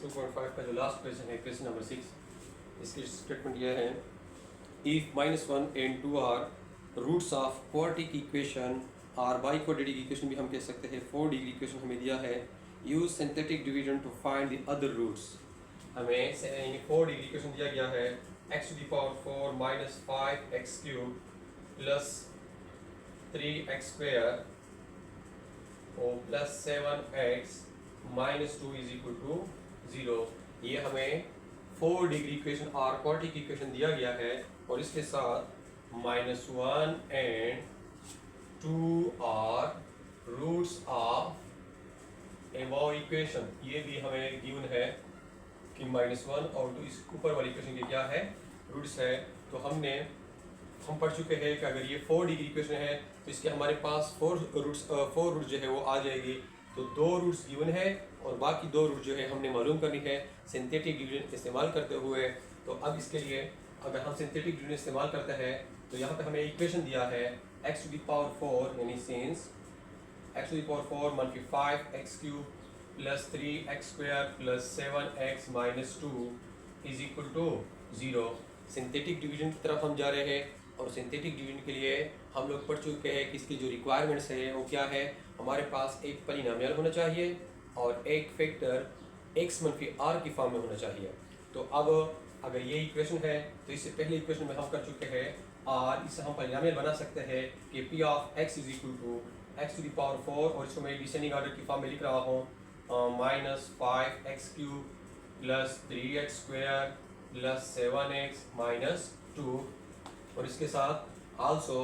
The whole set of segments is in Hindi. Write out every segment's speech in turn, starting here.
2.5 का जो लास्ट क्वेश्चन है, क्वेश्चन नंबर 6, इसकी स्टेटमेंट यह है, if -1 and 2 are roots of quadratic equation और बाई क्वाड्रेटिक इक्वेशन भी हम कह सकते हैं, 4 डिग्री इक्वेशन हमें दिया है, use synthetic division to find the other roots. हमें 4 डिग्री इक्वेशन दिया गया है, x⁴ minus 5x³ plus 3x² और plus 7x minus 2 is equal to 0। ये हमें 4 डिग्री इक्वेशन और क्वाड्रेटिक इक्वेशन दिया गया है और इसके साथ -1 and 2 are roots of above equation. ये भी हमें गिवन है कि -1 और 2 इस ऊपर वाली इक्वेशन के क्या है, रूट्स है। तो हम पढ़ चुके हैं कि अगर ये 4 डिग्री इक्वेशन है तो इसके हमारे पास 4 रूट्स जो है वो आ जाएगी। तो 2 रूट्स गिवन है और बाकी 2 रूट जो है हमने मालूम करनी है सिंथेटिक डिवीजन इस्तेमाल करते हुए। तो अब इसके लिए अगर हम सिंथेटिक डिवीजन इस्तेमाल करते हैं तो यहाँ पे हमें इक्वेशन दिया है x⁴ यानी since x⁴ - 5x³ plus 3x² plus 7x minus 2 is equal to 0। Synthetic division की तरफ हम जा रहे हैं और सिंथेटिक डिवीजन के लिए हम लोग पढ़ चुके हैं कि इसकी जो रिक्वायरमेंट्स है वो क्या है। हमारे पास एक पॉलिनोमियल होना चाहिए और एक फैक्टर x - r की फॉर्म में होना चाहिए। तो अब अगर ये इक्वेशन है तो इससे पहले इक्वेशन में हम कर चुके हैं और इससे हम पॉलिनोमियल बना सकते हैं कि p of x is equal to x⁴ और इसको मैं डिसेंडिंग ऑर्डर की फॉर्म में लिख रहा हूँ, -5x³ plus 3x² plus 7x minus 2। और इसके साथ आल्सो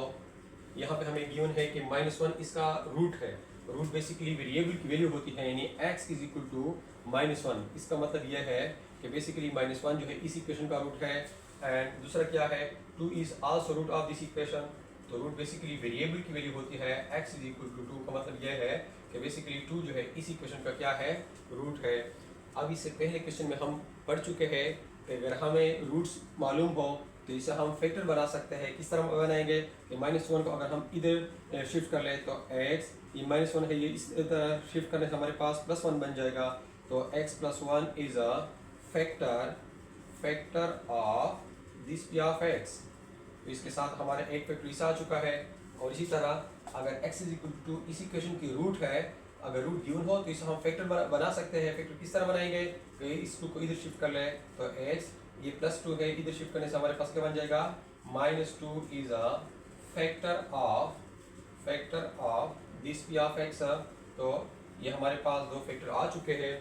यहाँ पे हमें गिवन है कि -1 इसका रूट है। रूट बेसिकली वेरिएबल की वैल्यू होती है, यानी x इज इक्वल टू -1। इसका मतलब यह है कि बेसिकली -1 जो है इस इक्वेशन का रूट है। एंड दूसरा क्या है, 2 is also root of this equation. तो रूट बेसिकली वेरिएबल की वैल्यू होती है, x इज इक्वल टू 2 का मतलब यह है कि बेसिकली 2 जो है इस इक्वेशन का क्या है, रूट है। अब इससे पहले क्वेश्चन में हम पढ़ चुके हैं कि अगर हमें रूट्स मालूम हो तो इसे हम फैक्टर बना सकते हैं। किस तरह बनाएंगे कि -1 को अगर हम इधर शिफ्ट कर लें तो x, ये -1 है, ये इस तरह शिफ्ट करने से हमारे पास +1 बन जाएगा। तो x + 1 is a factor of this p of x। तो इसके साथ हमारे एक फैक्टर इस आ चुका है। और इसी तरह अगर x इज इक्वल टू इस इक्वेशन की रूट है, अगर रूट गिवन हो तो इसे हम फैक्टर बना सकते हैं। फैक्टर किस तरह बनाएंगे कि इस 2 को इधर शिफ्ट कर ले तो x, ये +2 है, इधर शिफ्ट करने से हमारे पास क्या बन जाएगा, -2 is a factor of this p of x। तो ये हमारे पास 2 फैक्टर आ चुके हैं।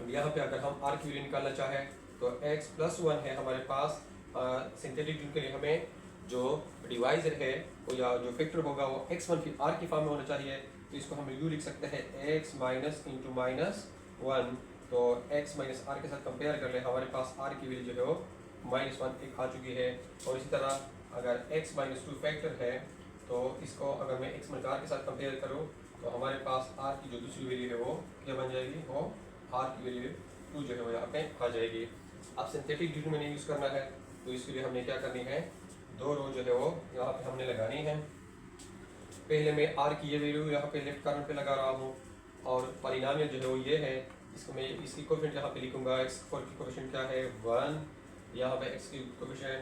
अब यहाँ पे अगर हम r की वैल्यू निकालना चाहें तो x + 1 है हमारे पास। सिंथेटिक डिवीजन के लिए हमें जो डिवाइजर है वो या जो फैक्टर होगा वो x - r की फॉर्म में होना चाहिए। तो इसको हम यूँ लिख सकते हैं x माइनस इंटू -1। तो x - r के साथ कंपेयर कर ले, हमारे पास r की वैल्यू जो है वो -1 एक आ चुकी है। और इसी तरह अगर x - 2 फैक्टर है तो इसको अगर मैं x - r के साथ कंपेयर करूँ तो हमारे पास r की जो दूसरी वैल्यू है वो क्या बन जाएगी, वो r की वैल्यू 2 जो है वो यहाँ पे आ जाएगी। अब सिंथेटिक डिवीजन में यूज़ करना है तो इसके लिए हमने क्या करनी है, 2 रो जो है वो यहाँ पे हमने लगानी है। पहले मैं r की ये वैल्यू यहाँ पे लेफ्ट कॉर्नर पे लगा रहा हूँ और पॉलिनोमियल जो है वो ये है। इसको मैं इसकी कोएफिशिएंट यहाँ पे लिखूंगा, x4 की कोएफिशिएंट क्या है 1, यहाँ पे x की कोएफिशिएंट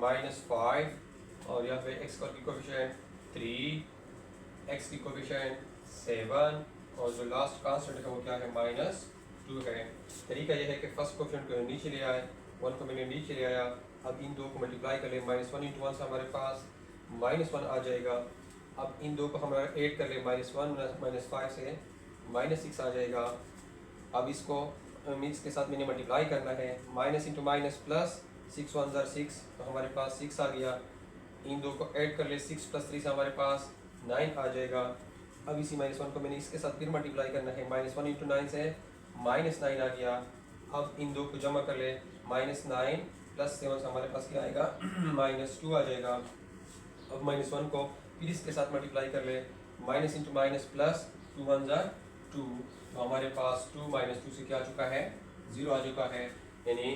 -5 और यहाँ पे x2 की कोएफिशिएंट 3, x की कोएफिशिएंट 7 और जो लास्ट कांस्टेंट है वो क्या है, -2 है। तरीका यह है कि फर्स्ट कोएफिशिएंट को नीचे ले आए, 1 को मैंने नीचे ले आया। अब इन 2 को मल्टीप्लाई कर ले, -1 × 1 से हमारे पास -1 आ जाएगा। अब इन 2 को हम ऐड कर ले, -1 - 5 से -6 आ जाएगा। अब इसको इसके साथ मैंने मल्टीप्लाई करना है, माइनस इंटू माइनस प्लस, 6 × 1 = 6, तो हमारे पास 6 आ गया। इन 2 को ऐड कर ले, 6 + 3 से हमारे पास 9 आ जाएगा। अब इसी -1 को मैंने इसके साथ फिर मल्टीप्लाई करना है, -1 × 9 से -9 आ गया। अब इन 2 को जमा कर ले, -9 + 7 से हमारे पास क्या आएगा, -2 आ जाएगा। अब -1 को फिर इसके साथ मल्टीप्लाई कर ले, माइनस इंटू माइनस प्लस, 2 × 1 = 2, तो हमारे पास 2 - 2 से क्या आ चुका है, 0 आ चुका है। यानी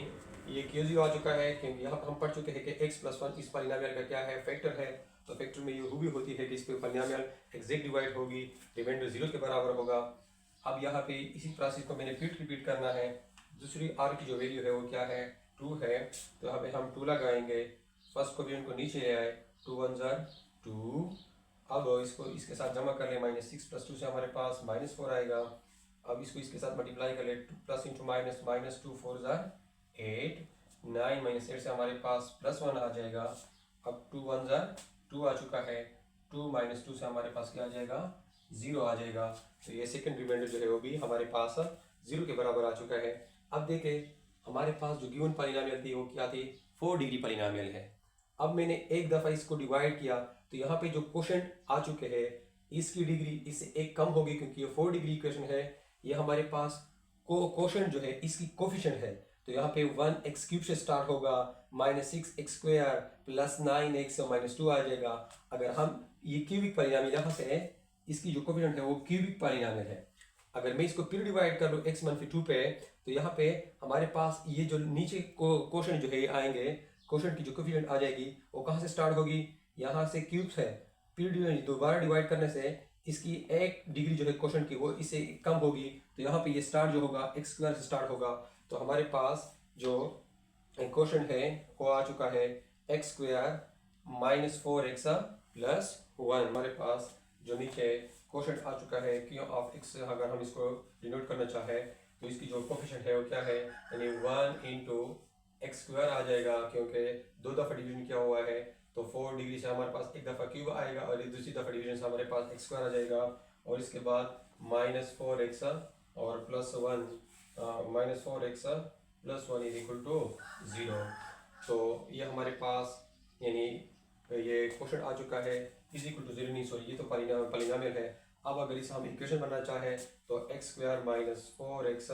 ये क्यों 0 आ चुका है, क्योंकि यहाँ पर हम पढ़ चुके हैं कि x + 1 इस पॉलिनोमियल का क्या है, फैक्टर है। तो फैक्टर में ये खूबी होती है कि इस पर पॉलिनोमियल एग्जैक्ट डिवाइड होगी, रिमाइंडर 0 के बराबर होगा। अब यहाँ पे इसी प्रोसेस को मैंने फिर रिपीट करना है, दूसरी आर की जो वैल्यू है वो क्या है 2 है, तो यहाँ पे हम 2 लगाएंगे, फर्स्ट कोफिशिएंट को नीचे ले आए, 2 1 ज़ा 2, अब इसको इसके साथ जमा कर ले, -6 + 2 से हमारे पास -4 आएगा। अब इसको इसके साथ मल्टीप्लाई कर ले, प्लस इंटू माइनस, -2 4 ज़ा 8, 9 - 8 से हमारे पास +1 आ जाएगा। अब 2 1 ज़ा 2 आ चुका है, 2 - 2 से हमारे पास क्या आ जाएगा 0 आ जाएगा। तो ये सेकंड रिमाइंडर जो है वो भी हमारे पास 0 के बराबर आ चुका है। अब देखें हमारे पास जो गिवन पॉलिनोमियल थी वो क्या थी, 4 डिग्री पॉलिनोमियल है। अब मैंने एक दफ़ा इसको डिवाइड किया तो यहाँ पे जो क्वोशंट आ चुके हैं इसकी डिग्री इससे एक कम होगी, क्योंकि ये 4 डिग्री इक्वेशन है। ये हमारे पास क्वोशंट जो है इसकी कोफिशिएंट है, तो यहाँ पे 1x³ से स्टार्ट होगा, -6x² + 9x -2 आ जाएगा। अगर हम ये क्यूबिक पॉलिनोमियल यहाँ से है, इसकी जो कोफिशिएंट है वो क्यूबिक पॉलिनोमियल है। अगर मैं इसको फिर डिवाइड कर लूँ x - 2 पे, तो यहाँ पे हमारे पास ये जो नीचे क्वोशंट जो है आएंगे, क्वोशंट की जो कोफिशिएंट आ जाएगी वो कहाँ से स्टार्ट होगी, यहाँ से क्यूब्स है, फिर दोबारा डिवाइड करने से इसकी 1 डिग्री जो है क्वोशंट की वो इससे कम होगी, तो यहाँ पे ये स्टार्ट जो होगा x² से स्टार्ट होगा। तो हमारे पास जो क्वोशंट है वो आ चुका है x² -4x + 1। हमारे पास जो नीचे क्वोशंट आ चुका है क्यू ऑफ x, अगर हम इसको डिनोट करना चाहे तो इसकी जो कोफिशिएंट है वो क्या है, यानी 1 × x² आ जाएगा, क्योंकि 2 दफ़ा डिवीजन किया हुआ है। तो 4 डिग्री से हमारे पास एक दफ़ा क्यूब आएगा और एक दूसरी दफ़ा डिवीजन से हमारे पास x² आ जाएगा, और इसके बाद -4x और +1, -4x + 1 = 0। तो ये हमारे पास यानी ये क्वेश्चन आ चुका है = 0, नहीं सॉरी ये तो पॉलिनोमियल है। अब अगर इसे हम इक्वेशन बनना चाहे तो x² -4x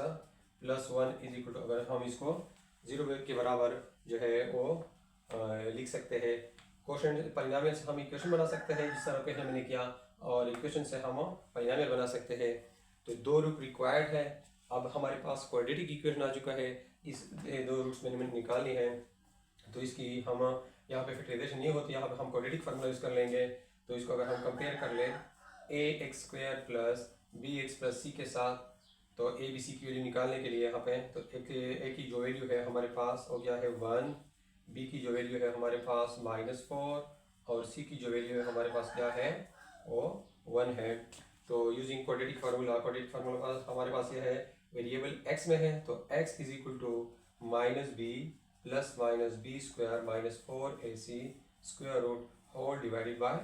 + 1 अगर हम इसको 0 के बराबर जो है वो लिख सकते हैं। क्वेश्चन पॉलिनोमियल से हम इक्वेशन बना सकते हैं जिस तरह पहले मैंने किया, और इक्वेशन से हम पॉलिनोमियल बना सकते हैं। तो 2 रूट रिक्वायर्ड है। अब हमारे पास क्वाड्रेटिक इक्वेशन आ चुका है, इस 2 रूट्स मैंने निकालनी है, तो इसकी हम यहाँ पे फैक्टराइजेशन नहीं होती, यहाँ पे हम क्वाड्रेटिक फार्मूला यूज़ कर लेंगे। तो इसको अगर हम कंपेयर कर लें ax² + bx + c के साथ, तो a b c की वैल्यू निकालने के लिए यहाँ पे तो a की जो वैल्यू है हमारे पास वो क्या है 1, b की जो वैल्यू है हमारे पास -4, और c की जो वैल्यू है हमारे पास क्या है वो 1 है। तो यूजिंग क्वाड्रेटिक फार्मूला हमारे पास ये है, वेरिएबल x में है तो x = -b + -b² -4ac² whole divided by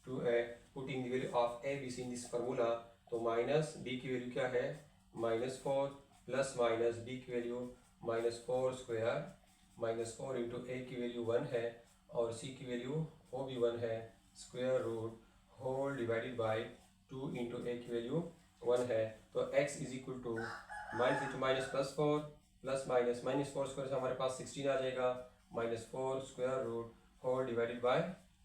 2a, putting the value of a b c in this formula। तो -b की वैल्यू क्या है -4, + b की वैल्यू -4² -4 × a की वैल्यू 1 है, और c की वैल्यू वो भी 1 है, √ whole divided by 2 × a की वैल्यू 1 है। तो x = -4 +- से हमारे पास 16 आ जाएगा, -4² whole divided by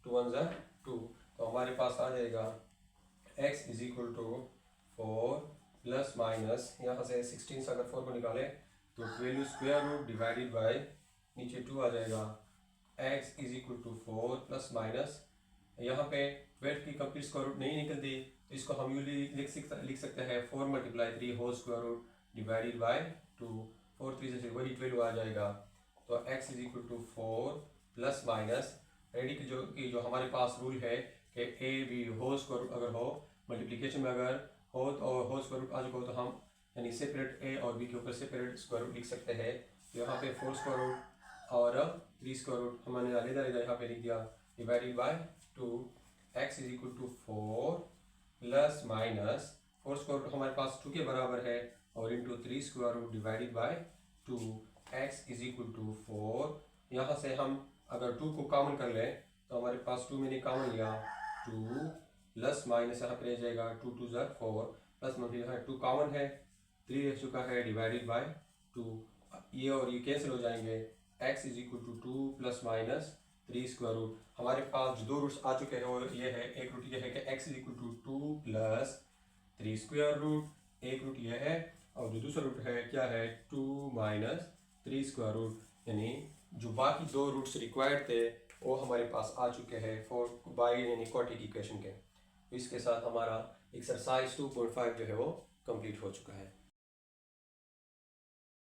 2 1 ज़ा 2। तो हमारे पास आ जाएगा x = 4 ± यहाँ से 16 से अगर 4 को निकाले तो 12² डिवाइडेड बाय नीचे 2 आ जाएगा। x = 4 ± यहाँ पे 12 की कंप्लीट स्क्वायर रूट नहीं निकलती, तो इसको हम यूजली लिख सकते हैं 4 × 3 whole square root divided by 2। 4 3 से वही 12 आ जाएगा। तो x = 4 ± रेडी की जो हमारे पास रूल है कि a b whole square root अगर हो, मल्टीप्लिकेशन में अगर हो तो होल स्क्वायर रूट आ चुका हो तो हम यानी सेपरेट a और b के ऊपर सेपरेट स्क्वायर रूट लिख सकते हैं। यहाँ पे 4 स्क्वायर रूट और 3 स्क्वायर रूट हमने अलग-अलग यहाँ पे लिख दिया, divided by 2। x = 4 ± 4 square root हमारे पास 2 के बराबर है, और into 3 square root divided by 2। x = 4, यहाँ से हम अगर 2 को कॉमन कर लें तो हमारे पास 2 मैंने कॉमन लिया, 2 ± यहाँ पे रह जाएगा 2 2 ज़ा 4, प्लस में यहाँ 2 कॉमन है, 3 रह चुका है डिवाइडेड बाय 2। ये और ये कैंसिल हो जाएंगे। x = 2 ± 3 square root. हमारे पास जो 2 रूट्स आ चुके हैं वो ये है, एक रूट ये है कि x = 2 + 3 स्क्वायर रूट, एक रूट ये है, और जो दूसरा रूट है क्या है 2 - 3 स्क्वायर रूट। यानी जो बाकी 2 रूट्स रिक्वायर्ड थे वो हमारे पास आ चुके हैं यानी क्वाड्रेटिक इक्वेशन के। तो इसके साथ हमारा एक्सरसाइज 2.5 जो है वो कंप्लीट हो चुका है।